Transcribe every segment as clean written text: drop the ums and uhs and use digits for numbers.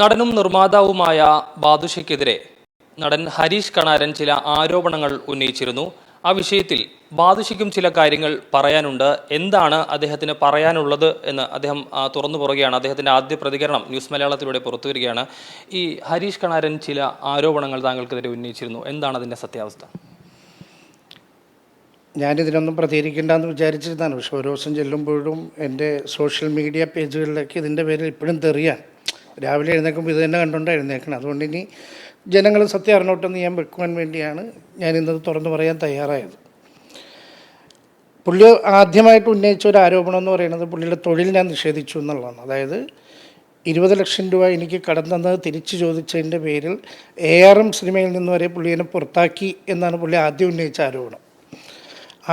നടനും നിർമ്മാതാവുമായ ബാദുഷയ്ക്കെതിരെ നടൻ ഹരീഷ് കണാരൻ ചില ആരോപണങ്ങൾ ഉന്നയിച്ചിരുന്നു. ആ വിഷയത്തിൽ ബാദുഷയ്ക്കും ചില കാര്യങ്ങൾ പറയാനുണ്ട്. എന്താണ് അദ്ദേഹത്തിന് പറയാനുള്ളത് എന്ന് അദ്ദേഹം തുറന്നു പറയുകയാണ്. അദ്ദേഹത്തിൻ്റെ ആദ്യ പ്രതികരണം ന്യൂസ് മലയാളത്തിലൂടെ പുറത്തു വരികയാണ്. ഈ ഹരീഷ് കണാരൻ ചില ആരോപണങ്ങൾ താങ്കൾക്കെതിരെ ഉന്നയിച്ചിരുന്നു. എന്താണ് അതിൻ്റെ സത്യാവസ്ഥ? ഞാനിതിനൊന്നും പ്രതികരിക്കേണ്ടെന്ന് വിചാരിച്ചിരുന്നതാണ്. പക്ഷേ ഓരോ ദിവസം ചെല്ലുമ്പോഴും എൻ്റെ സോഷ്യൽ മീഡിയ പേജുകളിലേക്ക് ഇതിൻ്റെ പേരിൽ ഇപ്പോഴും തെറിയാണ്. രാവിലെ എഴുന്നേൽക്കുമ്പോൾ ഇത് തന്നെ കണ്ടുകൊണ്ടാണ് എഴുന്നേൽക്കണം. അതുകൊണ്ട് ഇനി ജനങ്ങൾ സത്യം അറിഞ്ഞോട്ടെന്ന് ഞാൻ വെക്കുവാൻ വേണ്ടിയാണ് ഞാനിന്നത് തുറന്നു പറയാൻ തയ്യാറായത്. പുള്ളി ആദ്യമായിട്ട് ഉന്നയിച്ച ഒരു ആരോപണം എന്ന് പറയുന്നത് പുള്ളിയുടെ തൊഴിൽ ഞാൻ നിഷേധിച്ചു എന്നുള്ളതാണ്. അതായത് 20 ലക്ഷം രൂപ എനിക്ക് കടം തന്നത് തിരിച്ചു ചോദിച്ചതിൻ്റെ പേരിൽ ARM സിനിമയിൽ നിന്ന് വരെ പുള്ളിയെ പുറത്താക്കി എന്നാണ് പുള്ളി ആദ്യം ഉന്നയിച്ച ആരോപണം.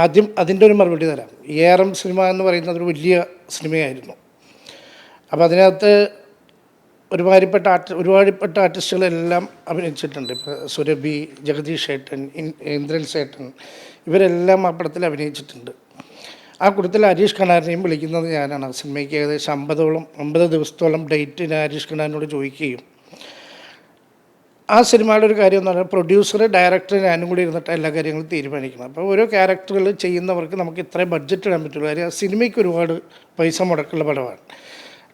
ആദ്യം അതിൻ്റെ ഒരു മറുപടി തരാം. ARM സിനിമ എന്ന് പറയുന്നത് ഒരു വലിയ സിനിമയായിരുന്നു. അപ്പോൾ അതിനകത്ത് ഒരുപാടുപ്പെട്ട ആർട്ടിസ്റ്റുകളെല്ലാം അഭിനയിച്ചിട്ടുണ്ട്. ഇപ്പോൾ സുരഭി, ജഗദീഷ് ഏട്ടൻ, ഇന്ദ്രൻ സേട്ടൻ, ഇവരെല്ലാം ആ പടത്തിൽ അഭിനയിച്ചിട്ടുണ്ട്. ആ കൂട്ടത്തിൽ ഹരീഷ് കണാരനെയും വിളിക്കുന്നത് ഞാനാണ്. ആ സിനിമയ്ക്ക് ഏകദേശം 50 ദിവസത്തോളം ഡേറ്റ് ഹരീഷ് കണാരനോട് ചോദിക്കുകയും ആ സിനിമയുടെ ഒരു കാര്യം എന്ന് പറഞ്ഞാൽ പ്രൊഡ്യൂസർ, ഡയറക്ടർ, ഞാനും കൂടി ഇരുന്നിട്ട് എല്ലാ കാര്യങ്ങളും തീരുമാനിക്കണം. അപ്പോൾ ഓരോ ക്യാരക്ടറുകൾ ചെയ്യുന്നവർക്ക് നമുക്ക് ഇത്രയും ബഡ്ജറ്റ് ഇടാൻ പറ്റുള്ളൂ. കാര്യം ആ സിനിമയ്ക്ക് ഒരുപാട് പൈസ മുടക്കുള്ള പടമാണ്.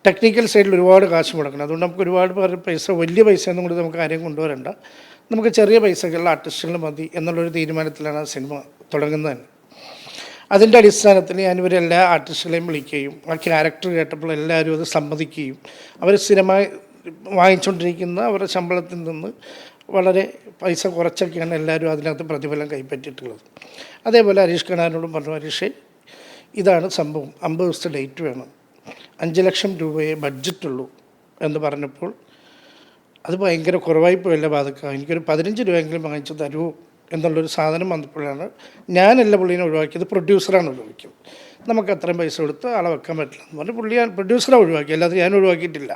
ടെക്നിക്കൽ സൈഡിൽ ഒരുപാട് കാശ് മുടക്കണം. അതുകൊണ്ട് നമുക്ക് ഒരുപാട് പൈസ, വലിയ പൈസയൊന്നും കൂടി നമുക്ക് ആരെയും കൊണ്ടുവരണ്ട, നമുക്ക് ചെറിയ പൈസകളുള്ള ആർട്ടിസ്റ്റുകൾ മതി എന്നുള്ളൊരു തീരുമാനത്തിലാണ് ആ സിനിമ തുടങ്ങുന്നത് തന്നെ. അതിൻ്റെ അടിസ്ഥാനത്തിൽ ഞാനിവരെല്ലാ ആർട്ടിസ്റ്റുകളെയും വിളിക്കുകയും ആ ക്യാരക്ടർ കേട്ടപ്പോൾ എല്ലാവരും അത് സമ്മതിക്കുകയും അവർ സിനിമ വാങ്ങിച്ചുകൊണ്ടിരിക്കുന്ന അവരുടെ ശമ്പളത്തിൽ നിന്ന് വളരെ പൈസ കുറച്ചൊക്കെയാണ് എല്ലാവരും അതിനകത്ത് പ്രതിഫലം കൈപ്പറ്റിയിട്ടുള്ളത്. അതേപോലെ ഹരീഷ് കണാരനോടും പറഞ്ഞു, ഹരീഷേ ഇതാണ് സംഭവം, 50 ദിവസത്തെ ഡേറ്റ് വേണം, 5 ലക്ഷം രൂപയെ ബഡ്ജറ്റുള്ളൂ എന്ന് പറഞ്ഞപ്പോൾ അത് ഭയങ്കര കുറവായി പോയല്ല ബാധക, എനിക്കൊരു 15 രൂപയെങ്കിലും വാങ്ങിച്ചു തരുമോ എന്നുള്ളൊരു സാധനം വന്നപ്പോഴാണ് ഞാനല്ല പുള്ളീനെ ഒഴിവാക്കിയത്, പ്രൊഡ്യൂസറാണ് ഒഴിവാക്കിയത്. നമുക്ക് അത്രയും പൈസ കൊടുത്ത് ആളെ വെക്കാൻ പറ്റില്ല എന്ന് പറഞ്ഞ് പ്രൊഡ്യൂസറെ ഒഴിവാക്കി, അല്ലാതെ ഞാൻ ഒഴിവാക്കിയിട്ടില്ല.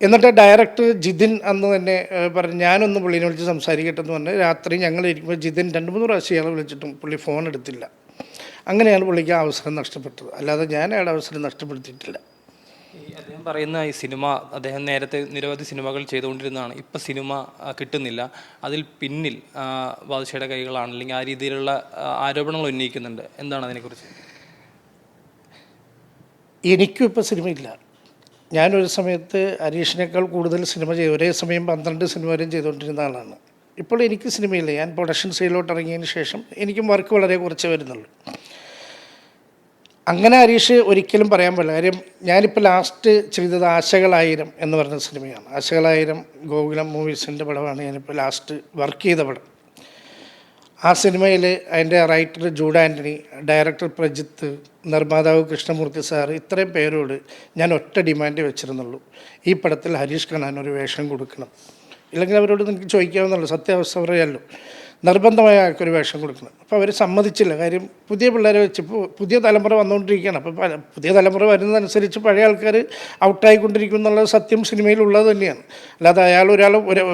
എന്നിട്ട് ഡയറക്ടർ ജിതിൻ അന്ന് തന്നെ പറഞ്ഞു ഞാനൊന്ന് പുള്ളീനെ വിളിച്ച് സംസാരിക്കട്ടെ എന്ന് പറഞ്ഞ് രാത്രി ഞങ്ങൾ ഇരിക്കുമ്പോൾ ജിതിൻ 2-3 പ്രാവശ്യം ഇയാളെ വിളിച്ചിട്ടും പുള്ളി ഫോൺ എടുത്തില്ല. അങ്ങനെയാണ് പുള്ളിക്ക് ആ അവസരം നഷ്ടപ്പെട്ടത്, അല്ലാതെ ഞാൻ അയാളുടെ അവസരം നഷ്ടപ്പെടുത്തിയിട്ടില്ല. അദ്ദേഹം പറയുന്ന ഈ സിനിമ, അദ്ദേഹം നേരത്തെ നിരവധി സിനിമകൾ ചെയ്തുകൊണ്ടിരുന്നതാണ്, ഇപ്പം സിനിമ കിട്ടുന്നില്ല, അതിൽ പിന്നിൽ ബാദുഷയുടെ കൈകളാണ്, അല്ലെങ്കിൽ ആ രീതിയിലുള്ള ആരോപണങ്ങൾ ഉന്നയിക്കുന്നുണ്ട്. എന്താണ് അതിനെക്കുറിച്ച്? എനിക്കും ഇപ്പോൾ സിനിമയില്ല. ഞാനൊരു സമയത്ത് ഹരീഷിനേക്കാൾ കൂടുതൽ സിനിമ ചെയ്തു, ഒരേ സമയം 12 സിനിമ വരെയും ചെയ്തുകൊണ്ടിരുന്ന ആളാണ്. ഇപ്പോൾ എനിക്ക് സിനിമയില്ല. ഞാൻ പ്രൊഡക്ഷൻ സൈഡിലോട്ട് ഇറങ്ങിയതിന് ശേഷം എനിക്കും വർക്ക് വളരെ കുറച്ച് വരുന്നുള്ളൂ. അങ്ങനെ ഹരീഷ് ഒരിക്കലും പറയാൻ പറ്റില്ല. കാര്യം ഞാനിപ്പോൾ ലാസ്റ്റ് ചെയ്തത് ആശകളായിരം എന്ന് പറഞ്ഞ സിനിമയാണ്. ആശകളായിരം ഗോകുലം മൂവീസിൻ്റെ പടമാണ് ഞാനിപ്പോൾ ലാസ്റ്റ് വർക്ക് ചെയ്ത പടം. ആ സിനിമയിൽ അതിൻ്റെ writer Jude Antony, director Prajith, നിർമ്മാതാവ് കൃഷ്ണമൂർത്തി സാറ്, ഇത്രയും പേരോട് ഞാൻ ഒറ്റ ഡിമാൻഡ് വെച്ചിരുന്നുള്ളൂ, ഈ പടത്തിൽ ഹരീഷ് കണാരൻ ഒരു വേഷം കൊടുക്കണം. ഇല്ലെങ്കിൽ അവരോട് എനിക്ക് ചോദിക്കാവുന്നുള്ളൂ, സത്യാവസ്ഥ പറയാമല്ലോ, നിർബന്ധമായ ആൾക്കൊരു വേഷം കൊടുക്കണം. അപ്പോൾ അവർ സമ്മതിച്ചില്ല. കാര്യം പുതിയ പിള്ളേരെ വെച്ച് ഇപ്പോൾ പുതിയ തലമുറ വന്നുകൊണ്ടിരിക്കുകയാണ്. അപ്പോൾ പുതിയ തലമുറ വരുന്നതനുസരിച്ച് പഴയ ആൾക്കാർ ഔട്ടായിക്കൊണ്ടിരിക്കും എന്നുള്ളത് സത്യം സിനിമയിലുള്ളത് തന്നെയാണ്. അല്ലാതെ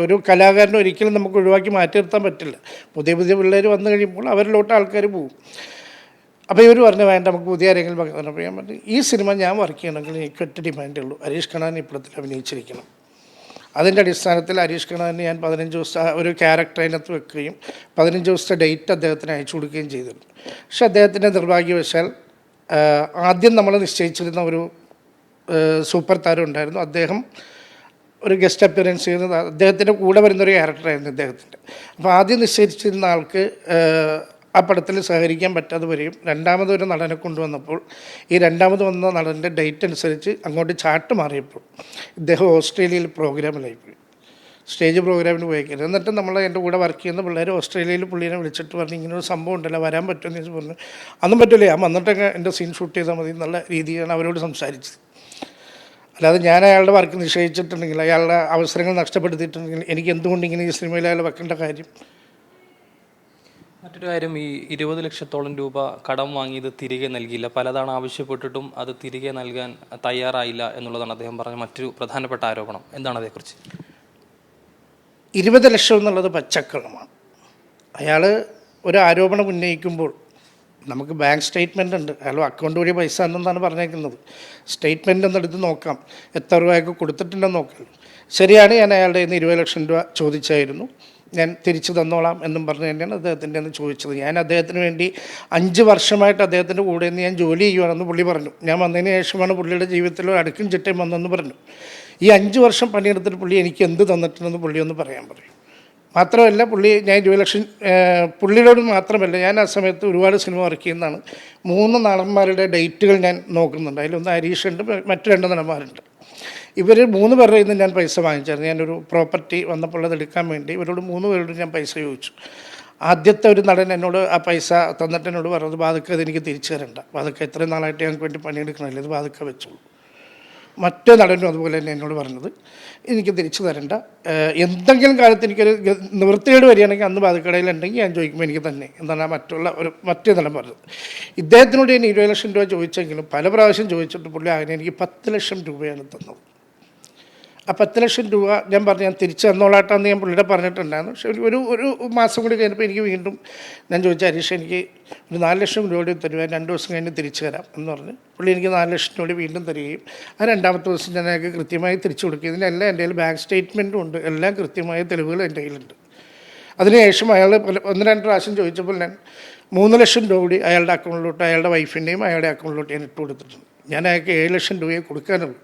ഒരു കലാകാരനെ ഒരിക്കലും നമുക്ക് ഒഴിവാക്കി മാറ്റി നിർത്താൻ പറ്റില്ല. പുതിയ പിള്ളേർ വന്നു കഴിയുമ്പോൾ അവരിലോട്ട് ആൾക്കാർ പോകും. അപ്പോൾ ഇവർ പറഞ്ഞു വേണ്ട, നമുക്ക് പുതിയ ആരെങ്കിലും പറഞ്ഞു. ഞാൻ പറഞ്ഞു ഈ സിനിമ ഞാൻ വർക്ക് ചെയ്യണമെങ്കിൽ എനിക്ക് ഒറ്റ ഡിമാൻഡേ ഉള്ളൂ, ഹരീഷ് കണാരൻ ഇപ്പഴത്തിൽ അഭിനയിച്ചിരിക്കണം. അതിൻ്റെ അടിസ്ഥാനത്തിൽ ഹരീഷ് കണാരന് ഞാൻ 15 ദിവസത്തെ ഒരു ക്യാരക്ടർ അതിനകത്ത് വെക്കുകയും 15 ദിവസത്തെ ഡേറ്റ് അദ്ദേഹത്തിന് അയച്ചു കൊടുക്കുകയും ചെയ്തിരുന്നു. പക്ഷെ അദ്ദേഹത്തിൻ്റെ നിർഭാഗ്യവശാൽ ആദ്യം നമ്മൾ നിശ്ചയിച്ചിരുന്ന ഒരു സൂപ്പർ താരം ഉണ്ടായിരുന്നു, അദ്ദേഹം ഒരു ഗസ്റ്റ് അപ്പിയറൻസ് ചെയ്യുന്നത് അദ്ദേഹത്തിൻ്റെ കൂടെ വരുന്നൊരു ക്യാരക്ടറായിരുന്നു ഇദ്ദേഹത്തിൻ്റെ. അപ്പോൾ ആദ്യം നിശ്ചയിച്ചിരുന്ന ആൾക്ക് ആ പടത്തിൽ സഹകരിക്കാൻ പറ്റാതെ വരികയും രണ്ടാമതൊരു നടനെ കൊണ്ടുവന്നപ്പോൾ ഈ രണ്ടാമത് വന്ന നടൻ്റെ ഡേറ്റ് അനുസരിച്ച് അങ്ങോട്ട് ചാട്ട് മാറിയപ്പോൾ ഇദ്ദേഹം ഓസ്ട്രേലിയയിൽ പ്രോഗ്രാമിലായിപ്പോയി, സ്റ്റേജ് പ്രോഗ്രാമിന് പോയേക്കരുത്. എന്നിട്ട് എൻ്റെ കൂടെ വർക്ക് ചെയ്യുന്ന പിള്ളേർ ഓസ്ട്രേലിയയിൽ പുള്ളിനെ വിളിച്ചിട്ട് പറഞ്ഞു ഇങ്ങനൊരു സംഭവം ഉണ്ടല്ലോ, വരാൻ പറ്റുമെന്ന് ചോദിച്ചു. പറഞ്ഞു അതൊന്നും പറ്റില്ല, ഞാൻ വന്നിട്ടൊക്കെ എൻ്റെ സീൻ ഷൂട്ട് ചെയ്താൽ മതി എന്നുള്ള രീതിയാണ് അവരോട് സംസാരിച്ചത്. അല്ലാതെ ഞാൻ അയാളുടെ വർക്ക് നിശ്ചയിച്ചിട്ടുണ്ടെങ്കിൽ, അയാളുടെ അവസരങ്ങൾ നഷ്ടപ്പെടുത്തിയിട്ടുണ്ടെങ്കിൽ എനിക്ക് എന്തുകൊണ്ട് ഇങ്ങനെ ഈ സിനിമയിൽ അയാൾ വെക്കേണ്ട കാര്യം? മറ്റൊരു കാര്യം, ഈ 20 ലക്ഷത്തോളം രൂപ കടം വാങ്ങിയത് തിരികെ നൽകിയില്ല, പലതവണ ആവശ്യപ്പെട്ടിട്ടും അത് തിരികെ നൽകാൻ തയ്യാറായില്ല എന്നുള്ളതാണ് അദ്ദേഹം പറഞ്ഞ മറ്റൊരു പ്രധാനപ്പെട്ട ആരോപണം. എന്താണ് അതേക്കുറിച്ച്? 20 ലക്ഷം എന്നുള്ളത് പച്ചക്കള്ളമാണ്. അയാൾ ഒരു ആരോപണം ഉന്നയിക്കുമ്പോൾ നമുക്ക് ബാങ്ക് സ്റ്റേറ്റ്മെൻ്റ് ഉണ്ട്, അയാൾ അക്കൗണ്ട് വഴി പൈസ ഉണ്ടെന്നാണ് പറഞ്ഞേക്കുന്നത്. സ്റ്റേറ്റ്മെൻ്റ് ഒന്ന് എടുത്ത് നോക്കാം, എത്ര രൂപയൊക്കെ കൊടുത്തിട്ടുണ്ടെന്ന് നോക്കാം. ശരിയാണ്, ഞാൻ അയാളുടെ കയ്യിൽ നിന്ന് 20 ലക്ഷം രൂപ ചോദിച്ചായിരുന്നു, ഞാൻ തിരിച്ചു തന്നോളാം എന്നും പറഞ്ഞ് തന്നെയാണ് അദ്ദേഹത്തിൻ്റെ നിന്ന് ചോദിച്ചത്. ഞാൻ അദ്ദേഹത്തിന് വേണ്ടി 5 വർഷമായിട്ട് അദ്ദേഹത്തിൻ്റെ കൂടെ നിന്ന് ഞാൻ ജോലി ചെയ്യുവാണെന്ന് പുള്ളി പറഞ്ഞു. ഞാൻ വന്നതിന് ശേഷമാണ് പുള്ളിയുടെ ജീവിതത്തിൽ ഒരു അടുക്കും ചിട്ടയും വന്നെന്ന് പറഞ്ഞു. ഈ 5 വർഷം പണിയെടുത്തിട്ട് പുള്ളി എനിക്ക് എന്ത് തന്നിട്ടുണ്ടെന്ന് പുള്ളി ഒന്ന് പറയാൻ പറയും. മാത്രമല്ല പുള്ളി, ഞാൻ 20 ലക്ഷം പുള്ളിയോട് മാത്രമല്ല, ഞാൻ ആ സമയത്ത് ഒരുപാട് സിനിമ വർക്ക് ചെയ്യുന്നതാണ്. 3 നടന്മാരുടെ ഡേറ്റുകൾ ഞാൻ നോക്കുന്നുണ്ട്. അതിലൊന്ന് ഹരീഷുണ്ട്, മറ്റു 2 നടന്മാരുണ്ട്. ഇവർ 3 പേരുടെ നിന്ന് ഞാൻ പൈസ വാങ്ങിച്ചായിരുന്നു. ഞാനൊരു പ്രോപ്പർട്ടി വന്നപ്പോൾ അത് എടുക്കാൻ വേണ്ടി ഇവരോട് 3 പേരോട് ഞാൻ പൈസ ചോദിച്ചു. ആദ്യത്തെ ഒരു നടൻ എന്നോട് ആ പൈസ തന്നിട്ട് എന്നോട് പറഞ്ഞത്, ബാധക്ക അതെനിക്ക് തിരിച്ചു തരണ്ട, ബാധക്ക ഇത്രയും നാളായിട്ട് ഞങ്ങൾക്ക് വേണ്ടി പണിയെടുക്കണമല്ലോ, ഇത് ബാധക്ക വെച്ചോളൂ. മറ്റേ നടനും അതുപോലെ തന്നെ എന്നോട് പറഞ്ഞത്, എനിക്ക് തിരിച്ചു തരണ്ട, എന്തെങ്കിലും കാലത്ത് എനിക്കൊരു നിവൃത്തിയോട് വരികയാണെങ്കിൽ അന്ന് ബാധക്കടയിലുണ്ടെങ്കിൽ ഞാൻ ചോദിക്കുമ്പോൾ എനിക്ക് തന്നെ എന്താണ് മറ്റേ നടൻ പറഞ്ഞത്. ഇദ്ദേഹത്തിനോട് ഞാൻ 20 ലക്ഷം രൂപ ചോദിച്ചെങ്കിലും പല പ്രാവശ്യം ചോദിച്ചിട്ട് പുള്ളി അങ്ങനെ എനിക്ക് 10 ലക്ഷം രൂപയാണ് തന്നത്. ആ 10 ലക്ഷം രൂപ ഞാൻ പറഞ്ഞു, ഞാൻ തിരിച്ചു തന്നോളാട്ടാന്ന് ഞാൻ പുള്ളിയുടെ പറഞ്ഞിട്ടുണ്ടായിരുന്നു. പക്ഷേ ഒരു മാസം കൂടി കഴിഞ്ഞപ്പോൾ എനിക്ക് വീണ്ടും ഞാൻ ചോദിച്ചു, ഹരീഷ് എനിക്ക് ഒരു 4 ലക്ഷം രൂപ കൂടി തരുക, 2 ദിവസം കഴിഞ്ഞ് തിരിച്ചു തരാം എന്ന് പറഞ്ഞ് പുള്ളി എനിക്ക് 4 ലക്ഷം രൂപ കൂടി വീണ്ടും തരികയും ആ 2ാമത്തെ ദിവസം ഞാൻ അയാൾക്ക് കൃത്യമായി തിരിച്ചു കൊടുക്കുക. ഇതിനെല്ലാം എൻ്റെ കയ്യിൽ ബാങ്ക് സ്റ്റേറ്റ്മെൻറ്റും ഉണ്ട്, എല്ലാം കൃത്യമായ തെളിവുകൾ എൻ്റെ കയ്യിലുണ്ട്. അതിനുശേഷം അയാൾ 1-2 പ്രാവശ്യം ചോദിച്ചപ്പോൾ ഞാൻ 3 ലക്ഷം രൂപ കൂടി അയാളുടെ അക്കൗണ്ടിലോട്ട്, അയാളുടെ വൈഫിൻ്റെയും അയാളുടെ അക്കൗണ്ടിലോട്ട് ഞാൻ ഇട്ട് കൊടുത്തിട്ടുണ്ട്. ഞാൻ അയാൾക്ക് 7 ലക്ഷം രൂപയെ കൊടുക്കാനുള്ളൂ.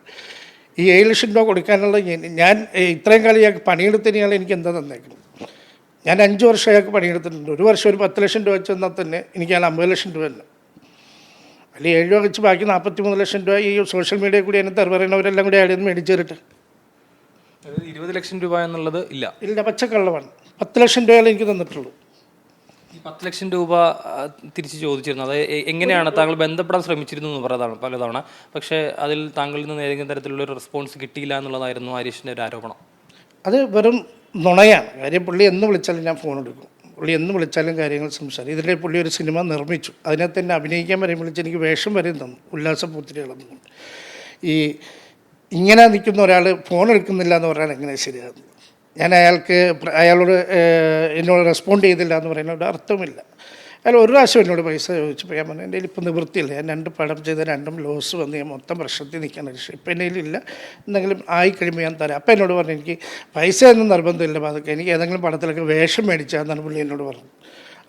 ഈ 7 ലക്ഷം രൂപ കൊടുക്കാനുള്ള ഞാൻ ഇത്രയും കാലം ഇയാൾക്ക് പണിയെടുത്തതിന് ഇയാൾ എനിക്ക് എന്താ തന്നേക്കുന്നത്? ഞാൻ 5 വർഷം അയാൾക്ക് പണിയെടുത്തിട്ടുണ്ട്. ഒരു വർഷം ഒരു 10 ലക്ഷം രൂപ വെച്ച് തന്നാൽ തന്നെ എനിക്ക് അയാൾ 50 ലക്ഷം രൂപ തന്നെ, അല്ലെങ്കിൽ 7 രൂപ വെച്ച് ബാക്കി 43 ലക്ഷം രൂപ ഈ സോഷ്യൽ മീഡിയയിൽ കൂടി അതിനകത്ത് പറയുന്നവരെല്ലാം കൂടി അയാളിൽ നിന്ന് മേടിച്ചു തരട്ടെ. 20 ലക്ഷം രൂപ എന്നുള്ളത് ഇല്ല, പച്ചക്കള്ളമാണ്. 10 ലക്ഷം രൂപയാണ് എനിക്ക് തന്നിട്ടുള്ളൂ. ഈ 10 ലക്ഷം രൂപ തിരിച്ച് ചോദിച്ചിരുന്നു, അത് എങ്ങനെയാണ്? താങ്കൾ ബന്ധപ്പെടാൻ ശ്രമിച്ചിരുന്നു എന്ന് പറയുന്നതാണ് പലതവണ, പക്ഷേ അതിൽ താങ്കളിൽ നിന്ന് ഏതെങ്കിലും തരത്തിലുള്ള ഒരു റെസ്പോൺസ് കിട്ടിയില്ല എന്നുള്ളതായിരുന്നു ഹരീഷിൻ്റെ ഒരു ആരോപണം. അത് വെറും നുണയാണ്. കാര്യം പുള്ളി എന്ന് വിളിച്ചാലും ഞാൻ ഫോൺ എടുക്കും, പുള്ളി എന്ന് വിളിച്ചാലും കാര്യങ്ങൾ സംസാരിക്കും. ഇതിലെ പുള്ളി ഒരു സിനിമ നിർമ്മിച്ചു, അതിനകത്ത് തന്നെ അഭിനയിക്കാൻ വരെ വിളിച്ച് എനിക്ക് വേഷം വരെയും തന്നു, ഉല്ലാസപൂത്തിരികളെന്നു. ഈ ഇങ്ങനെ നിൽക്കുന്ന ഒരാൾ ഫോൺ എടുക്കുന്നില്ല എന്ന് പറഞ്ഞാൽ എങ്ങനെ ശരിയാകുന്നു? ഞാൻ അയാളോട് എന്നോട് റെസ്പോണ്ട് ചെയ്തില്ല എന്ന് പറയുന്നത് അർത്ഥമില്ല. അയാൾ ഒരു പ്രാവശ്യം എന്നോട് പൈസ ചോദിച്ചപ്പോൾ ഞാൻ പറഞ്ഞു, എൻ്റെ കയ്യിൽ ഇപ്പോൾ നിവൃത്തിയില്ല, ഞാൻ 2 പടം ചെയ്ത 2ഉം ലോസ് വന്ന് ഞാൻ മൊത്തം പ്രശ്നത്തിൽ നിൽക്കാൻ പക്ഷേ ഇപ്പം എൻ്റെ കയ്യിലില്ല, എന്തെങ്കിലും ആയിക്കഴിയുമ്പോൾ ഞാൻ തരാം. അപ്പം എന്നോട് പറഞ്ഞു, എനിക്ക് പൈസ ഒന്നും നിർബന്ധമില്ല, അതൊക്കെ എനിക്ക് ഏതെങ്കിലും പടത്തിലൊക്കെ വേഷം മേടിച്ചാന്നാണ് പുള്ളി എന്നോട് പറഞ്ഞത്.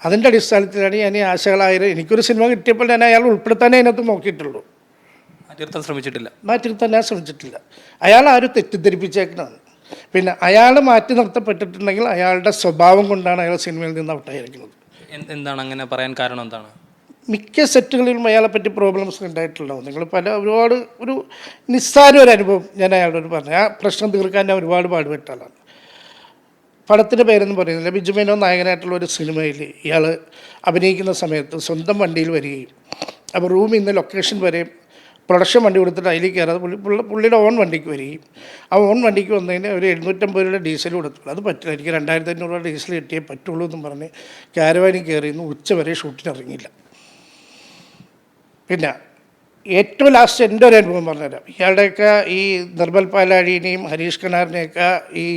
അതിൻ്റെ അടിസ്ഥാനത്തിലാണ് ഞാൻ ഈ ആശകളായാലും എനിക്കൊരു സിനിമ കിട്ടിയപ്പോൾ ഞാൻ അയാൾ ഉൾപ്പെടുത്താനേ അതിനകത്ത് നോക്കിയിട്ടുള്ളൂ, മാറ്റി നിർത്താൻ ഞാൻ ശ്രമിച്ചിട്ടില്ല. അയാൾ ആരും തെറ്റിദ്ധരിപ്പിച്ചേക്കുന്നതാണ്. പിന്നെ അയാൾ മാറ്റി നിർത്തപ്പെട്ടിട്ടുണ്ടെങ്കിൽ അയാളുടെ സ്വഭാവം കൊണ്ടാണ് അയാൾ സിനിമയിൽ നിന്ന് ഔട്ടായിരിക്കുന്നത്. എന്താണ് അങ്ങനെ പറയാൻ കാരണം? എന്താണ്? മിക്ക സെറ്റുകളിലും അയാളെ പറ്റി പ്രോബ്ലംസ് ഉണ്ടായിട്ടുണ്ടാവും. നിങ്ങൾ ഒരുപാട് ഒരു നിസ്സാര ഒരു അനുഭവം ഞാൻ അയാളോട് പറഞ്ഞു. ആ പ്രശ്നം തീർക്കാൻ ഞാൻ ഒരുപാട് പാടുപെട്ട ആളാണ്. പടത്തിൻ്റെ പേരൊന്നും പറയുന്നില്ല. ബിജു മേനോൻ നായകനായിട്ടുള്ള ഒരു സിനിമയിൽ ഇയാൾ അഭിനയിക്കുന്ന സമയത്ത് സ്വന്തം വണ്ടിയിൽ വരികയും അപ്പോൾ റൂമിൽ നിന്ന് ലൊക്കേഷൻ വരെ പ്രൊഡക്ഷൻ വണ്ടി കൊടുത്തിട്ട് അതിൽ കയറാതെ പുള്ളിയുടെ ഓൺ വണ്ടിക്ക് വരികയും ആ ഓൺ വണ്ടിക്ക് വന്നതിന് ഒരു 750 രൂപയുടെ ഡീസൽ കൊടുത്തുള്ളൂ. അത് പറ്റില്ല, എനിക്ക് 2500 രൂപ ഡീസൽ കിട്ടിയേ പറ്റുള്ളൂ എന്നും പറഞ്ഞ് ക്യാരവാനിൽ കയറിയിരുന്നു. ഉച്ചവരെ ഷൂട്ടിന് ഇറങ്ങിയില്ല. പിന്നെ ഏറ്റവും ലാസ്റ്റ് എൻ്റെ ഒരു അനുഭവം പറഞ്ഞുതരാം. ഇയാളുടെയൊക്കെ ഈ നിർമ്മൽ പാലാഴിനെയും ഹരീഷ് കണാറിനെയൊക്കെ ഈ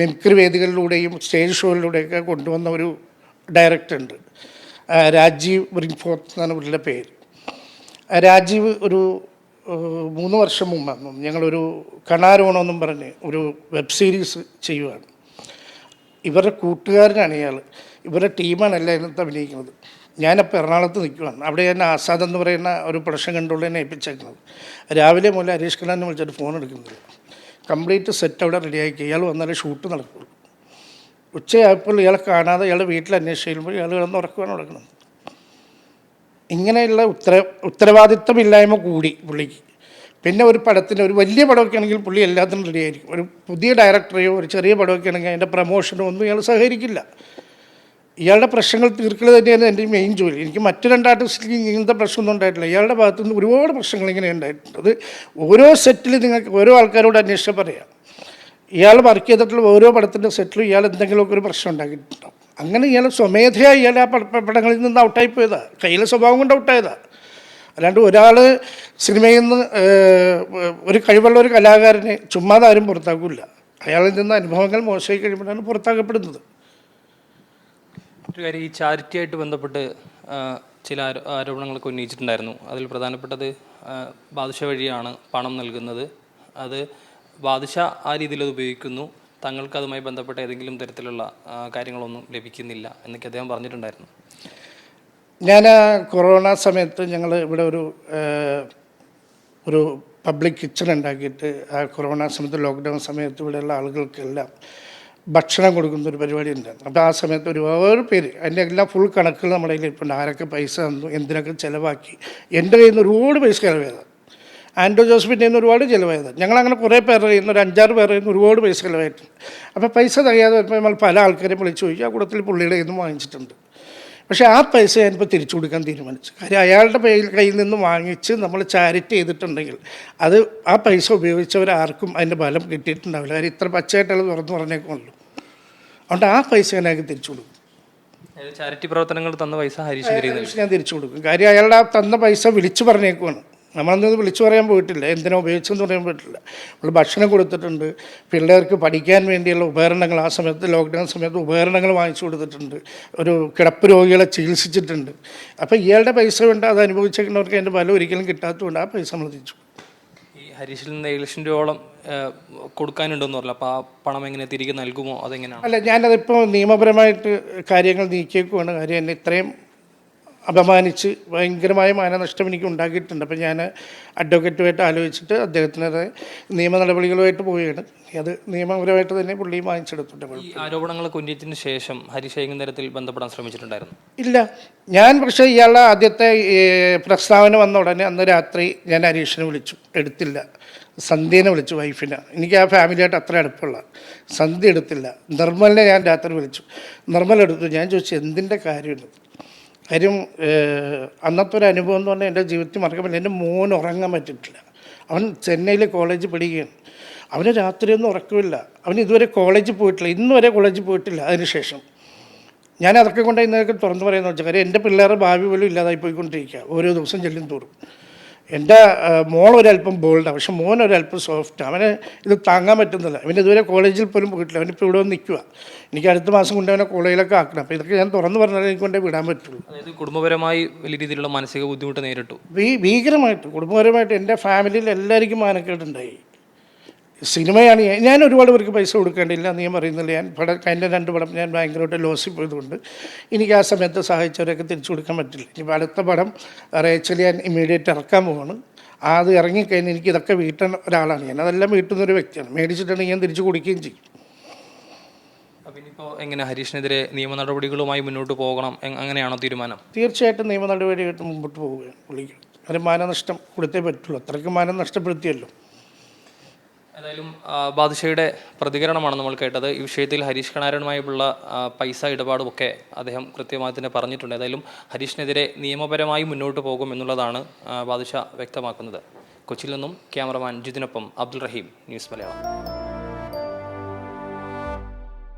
മിമിക്രി വേദികളിലൂടെയും സ്റ്റേജ് ഷോയിലൂടെയൊക്കെ കൊണ്ടുവന്ന ഒരു ഡയറക്ടറുണ്ട്, രാജീവ് റിംഗ്ഫോർത്ത് എന്നാണ് പുള്ളിയുടെ പേര്. രാജീവ് ഒരു 3 വർഷം മുമ്പാണ് ഞങ്ങളൊരു കണാരോണമെന്നും പറഞ്ഞ് ഒരു വെബ് സീരീസ് ചെയ്യുവാണ്. ഇവരുടെ കൂട്ടുകാരനാണ് ഇയാൾ, ഇവരുടെ ടീമാണ് എല്ലാം ഇതിനകത്ത് അഭിനയിക്കുന്നത്. ഞാനപ്പോൾ എറണാകുളത്ത് നിൽക്കുവാണ്. അവിടെ ഞാൻ ആസാദ് എന്ന് പറയുന്ന ഒരു പ്രൊഡക്ഷൻ കൺട്രോളിനെ ഏൽപ്പിച്ചേക്കുന്നത്. രാവിലെ മുതൽ ഹരീഷ് കണ്ണാനെ വിളിച്ചിട്ട് ഫോൺ എടുക്കുന്നില്ല. കംപ്ലീറ്റ് സെറ്റ് അവിടെ റെഡിയാക്കി, ഇയാൾ വന്നാലേ ഷൂട്ട് നടക്കുള്ളൂ. ഉച്ചയായപ്പോൾ ഇയാളെ കാണാതെ ഇയാളുടെ വീട്ടിൽ അന്വേഷിച്ച് കഴിയുമ്പോൾ ഇയാൾ കിടന്ന് ഉറക്കുവാണ് നടക്കുന്നത്. ഇങ്ങനെയുള്ള ഉത്തരവാദിത്വമില്ലായ്മ കൂടി പുള്ളിക്ക്. പിന്നെ ഒരു പടത്തിന്, ഒരു വലിയ പടമൊക്കെ ആണെങ്കിൽ പുള്ളി എല്ലാത്തിനും റെഡിയായിരിക്കും. ഒരു പുതിയ ഡയറക്ടറെയോ ഒരു ചെറിയ പടമൊക്കെ ആണെങ്കിൽ അതിൻ്റെ പ്രമോഷനോ ഒന്നും ഇയാൾ സഹകരിക്കില്ല. ഇയാളുടെ പ്രശ്നങ്ങൾ തീർക്കൽ തന്നെയാണ് എൻ്റെ മെയിൻ ജോലി. എനിക്ക് മറ്റു 2 ആർട്ടിസ്റ്റിലേക്ക് ഇങ്ങനത്തെ പ്രശ്നമൊന്നും ഉണ്ടായിട്ടില്ല. ഇയാളുടെ ഭാഗത്തു നിന്ന് ഒരുപാട് പ്രശ്നങ്ങൾ ഇങ്ങനെ ഉണ്ടായിട്ടുണ്ട്. അത് ഓരോ സെറ്റിൽ നിങ്ങൾക്ക് ഓരോ ആൾക്കാരോട് അന്വേഷിച്ചാൽ പറയാം. ഇയാൾ വർക്ക് ചെയ്തിട്ടുള്ള ഓരോ പടത്തിൻ്റെ സെറ്റിലും ഇയാൾ എന്തെങ്കിലുമൊക്കെ ഒരു പ്രശ്നം ഉണ്ടാക്കിയിട്ടുണ്ടാവും. അങ്ങനെ ഇയാൾ സ്വമേധയാ ഇയാൾ ആ പടങ്ങളിൽ നിന്ന് ഔട്ടായി പോയതാണ്, കയ്യിലെ സ്വഭാവം കൊണ്ട് ഔട്ടായതാണ്. അല്ലാണ്ട് ഒരാൾ സിനിമയിൽ നിന്ന് ഒരു കഴിവുള്ള ഒരു കലാകാരനെ ചുമ്മാതെ ആരും പുറത്താക്കില്ല. അയാളിൽ നിന്ന് അനുഭവങ്ങൾ മോശമായി കഴിയുമ്പോഴാണ് പുറത്താക്കപ്പെടുന്നത്. മറ്റൊരു കാര്യം, ഈ ചാരിറ്റിയായിട്ട് ബന്ധപ്പെട്ട് ചില ആരോപണങ്ങളൊക്കെ ഉന്നയിച്ചിട്ടുണ്ടായിരുന്നു. അതിൽ പ്രധാനപ്പെട്ടത് ബാദുഷ വഴിയാണ് പണം നൽകുന്നത്, അത് ബാദുഷ ആ രീതിയിൽ അത് ഉപയോഗിക്കുന്നു, തങ്ങൾക്ക് അതുമായി ബന്ധപ്പെട്ട ഏതെങ്കിലും തരത്തിലുള്ള കാര്യങ്ങളൊന്നും ലഭിക്കുന്നില്ല എന്നൊക്കെ അദ്ദേഹം പറഞ്ഞിട്ടുണ്ടായിരുന്നു. ഞാൻ കൊറോണ സമയത്ത് ഞങ്ങൾ ഇവിടെ ഒരു പബ്ലിക് കിച്ചൺ ഉണ്ടാക്കിയിട്ട് ആ കൊറോണ സമയത്ത് ലോക്ക്ഡൗൺ സമയത്ത് ഇവിടെയുള്ള ആളുകൾക്കെല്ലാം ഭക്ഷണം കൊടുക്കുന്ന ഒരു പരിപാടി ഉണ്ടായിരുന്നു. അപ്പോൾ ആ സമയത്ത് ഒരുപാട് പേര് അതിൻ്റെ എല്ലാം ഫുൾ കണക്കുകൾ നമ്മുടെ കയ്യിൽ ഇപ്പോൾ ആരൊക്കെ പൈസ തന്നു, എന്തിനൊക്കെ ചിലവാക്കി. എൻ്റെ കയ്യിൽ നിന്ന് ഒരുപാട് പൈസ ചിലവായതാണ്. ആൻഡ്രോ ജോസഫിൻ്റെ നിന്ന് ഒരുപാട് ചിലവായതാണ്. ഞങ്ങളങ്ങനെ കുറേ പേരുടെ കയ്യിൽ നിന്ന് ഒരു 5-6 പേരുടെ കയ്യിൽ നിന്ന് ഒരുപാട് പൈസ ചിലവായിട്ടുണ്ട്. അപ്പോൾ പൈസ തികയാതെ വരുമ്പോൾ നമ്മൾ പല ആൾക്കാരെയും വിളിച്ച് ചോദിച്ചു. ആ കൂട്ടത്തിൽ പുള്ളിയുടെ കയ്യിൽ നിന്ന് വാങ്ങിച്ചിട്ടുണ്ട്. പക്ഷേ ആ പൈസ ഞാനിപ്പോൾ തിരിച്ചു കൊടുക്കാൻ തീരുമാനിച്ചു. കാര്യം അയാളുടെ കയ്യിൽ നിന്ന് വാങ്ങിച്ച് നമ്മൾ ചാരിറ്റി ചെയ്തിട്ടുണ്ടെങ്കിൽ അത് ആ പൈസ ഉപയോഗിച്ചവരാർക്കും അതിൻ്റെ ഫലം കിട്ടിയിട്ടുണ്ടാവില്ല. കാര്യം ഇത്ര പച്ചയായിട്ടുള്ള തുറന്നു പറഞ്ഞേക്കുമല്ലോ. അതുകൊണ്ട് ആ പൈസ ഞാൻ തിരിച്ചു കൊടുക്കും. ചാരിറ്റി പ്രവർത്തനങ്ങൾ തന്ന പൈസ ഹരീഷ് ഞാൻ തിരിച്ചു കൊടുക്കും. കാര്യം അയാളുടെ ആ തന്ന പൈസ വിളിച്ചു പറഞ്ഞേക്കുവാണ്. നമ്മളൊന്നും വിളിച്ചു പറയാൻ പോയിട്ടില്ല, എന്തിനാ ഉപയോഗിച്ചെന്ന് പറയാൻ പോയിട്ടില്ല. നമ്മൾ ഭക്ഷണം കൊടുത്തിട്ടുണ്ട്, പിള്ളേർക്ക് പഠിക്കാൻ വേണ്ടിയുള്ള ഉപകരണങ്ങൾ ആ സമയത്ത് ലോക്ക്ഡൗൺ സമയത്ത് ഉപകരണങ്ങൾ വാങ്ങിച്ചു കൊടുത്തിട്ടുണ്ട്, ഒരു കിടപ്പ് രോഗികളെ ചികിത്സിച്ചിട്ടുണ്ട്. അപ്പോൾ ഇയാളുടെ പൈസ കൊണ്ട് അത് അനുഭവിച്ചേക്കുന്നവർക്ക് അതിൻ്റെ ഫലം ഒരിക്കലും കിട്ടാത്തതുകൊണ്ട് ആ പൈസ നമ്മൾ തിരിച്ചു. ഈ ഹരീഷിൽ നിന്ന് 7 ലക്ഷം രൂപയോളം കൊടുക്കാനുണ്ടെന്ന് പറഞ്ഞു. അപ്പോൾ ആ പണം എങ്ങനെ തിരികെ നൽകുമോ, അതെങ്ങനെയാണ്? അല്ല, ഞാനതിപ്പോൾ നിയമപരമായിട്ട് കാര്യങ്ങൾ നീക്കിയേക്കുവാണ്. കാര്യം എന്നെ ഇത്രയും അപമാനിച്ച് ഭയങ്കരമായ മാനനഷ്ടം എനിക്ക് ഉണ്ടാക്കിയിട്ടുണ്ട്. അപ്പോൾ ഞാൻ അഡ്വക്കേറ്റുമായിട്ട് ആലോചിച്ചിട്ട് അദ്ദേഹത്തിനത് നിയമ നടപടികളുമായിട്ട് പോവുകയാണ്. അത് നിയമപരമായിട്ട് തന്നെ പുള്ളിയും വാങ്ങിച്ചെടുത്തിട്ടുണ്ട്. ഈ ആരോപണങ്ങളൊക്കെ ഉന്നയിച്ചതിന് ശേഷം ഹരീഷ് ഏതെങ്കിലും തരത്തിൽ ബന്ധപ്പെടാൻ ശ്രമിച്ചിട്ടുണ്ടായിരുന്നു? ഇല്ല, ഞാൻ പക്ഷേ ഇയാളുടെ ആദ്യത്തെ പ്രസ്താവന വന്ന ഉടനെ അന്ന് രാത്രി ഞാൻ ഹരീഷിനെ വിളിച്ചു, എടുത്തില്ല. സന്ധ്യേനെ വിളിച്ചു, വൈഫിനെ. എനിക്ക് ആ ഫാമിലിയായിട്ട് അത്ര അടുപ്പമുള്ള. സന്ധ്യ എടുത്തില്ല. നിർമ്മലിനെ ഞാൻ രാത്രി വിളിച്ചു, നിർമ്മൽ എടുത്തു. ഞാൻ ചോദിച്ചു എന്തിൻ്റെ കാര്യമുണ്ട്. കാര്യം അന്നത്തെ ഒരു അനുഭവം എന്ന് പറഞ്ഞാൽ എൻ്റെ ജീവിതത്തിൽ മറക്കാൻ പറ്റില്ല. എൻ്റെ മോൻ ഉറങ്ങാൻ പറ്റിയിട്ടില്ല. അവൻ ചെന്നൈയിൽ കോളേജിൽ പഠിക്കുകയാണ്. അവന് രാത്രിയൊന്നും ഉറക്കമില്ല. അവൻ ഇതുവരെ കോളേജിൽ പോയിട്ടില്ല, ഇന്ന് വരെ കോളേജിൽ പോയിട്ടില്ല. അതിനുശേഷം ഞാൻ അതൊക്കെ കൊണ്ട് ഇന്നൊക്കെ തുറന്നു പറയുന്ന വെച്ചാൽ കാര്യം എൻ്റെ പിള്ളേരുടെ ഭാവി പോലും ഇല്ലാതായി പോയിക്കൊണ്ടിരിക്കുക ഓരോ ദിവസം ചെല്ലും തോറും. എൻ്റെ മോളൊരല്പം ബോൾഡാണ്, പക്ഷെ മോനൊരല്പം സോഫ്റ്റ്. അവന് ഇത് താങ്ങാൻ പറ്റുന്നില്ല. അവന് ഇതുവരെ കോളേജിൽ പോലും പോയിട്ടില്ല. അവനിപ്പോൾ ഇവിടെ വന്ന് നിൽക്കുക. എനിക്ക് അടുത്ത മാസം കൊണ്ട് അവനെ കോളേജിലൊക്കെ ആക്കണം. അപ്പോൾ ഇതൊക്കെ ഞാൻ തുറന്നു പറഞ്ഞാൽ എനിക്ക് കൊണ്ടേ വിടാൻ പറ്റുള്ളൂ. അതായത് കുടുംബപരമായി വലിയ രീതിയിലുള്ള മാനസിക ബുദ്ധിമുട്ട് നേരിട്ടു. ഭീകരമായിട്ട് കുടുംബപരമായിട്ട് എൻ്റെ ഫാമിലിയിൽ എല്ലാവർക്കും മാനക്കേടുണ്ടായി. സിനിമയാണ് ഞാൻ ഒരുപാട് പേർക്ക് പൈസ കൊടുക്കേണ്ടില്ല, നീ പറയുന്നില്ല. ഞാൻ അതിൻ്റെ 2 പടം ഞാൻ ഭയങ്കരമായിട്ട് ലോസിൽ പോയതുകൊണ്ട് എനിക്ക് ആ സമയത്ത് സഹായിച്ചവരൊക്കെ തിരിച്ചു കൊടുക്കാൻ പറ്റില്ല. ഇനിയിപ്പോൾ അടുത്ത പടം റേച്ചൽ ഞാൻ ഇമ്മീഡിയറ്റ് ഇറക്കാൻ പോവാണ്. അത് ഇറങ്ങിക്കഴിഞ്ഞ് എനിക്ക് ഇതൊക്കെ വീട്ടുന്ന ഒരാളാണ് ഞാൻ. അതെല്ലാം വീട്ടുന്നൊരു വ്യക്തിയാണ്. മേടിച്ചിട്ടുണ്ടെങ്കിൽ ഞാൻ തിരിച്ചു കൊടുക്കുകയും ചെയ്യും. അപ്പോൾ ഇനിയിപ്പോൾ എങ്ങനെ ഹരീഷിനെതിരെ നിയമ നടപടികളുമായി മുന്നോട്ട് പോകണം, അങ്ങനെയാണോ തീരുമാനം? തീർച്ചയായിട്ടും നിയമ നടപടിയായിട്ട് മുമ്പോട്ട് പോവുകയാണ് പുള്ളിക്ക്. അതിന് മാനനഷ്ടം കൊടുത്തേ പറ്റുള്ളൂ. അത്രയ്ക്ക് മാനം നഷ്ടപ്പെടുത്തിയല്ലോ. ഏതായാലും ബാദുഷയുടെ പ്രതികരണമാണ് നമ്മൾ കേട്ടത്. ഈ വിഷയത്തിൽ ഹരീഷ് കണാരനുമായുള്ള പൈസ ഇടപാടുമൊക്കെ അദ്ദേഹം കൃത്യമായി തന്നെ പറഞ്ഞിട്ടുണ്ട്. ഏതായാലും ഹരീഷിനെതിരെ നിയമപരമായി മുന്നോട്ട് പോകും എന്നുള്ളതാണ് ബാദുഷ വ്യക്തമാക്കുന്നത്. കൊച്ചിയിൽ നിന്നും ക്യാമറമാൻ ജിതിനൊപ്പം അബ്ദുൾ റഹീം, ന്യൂസ് മലയാളം.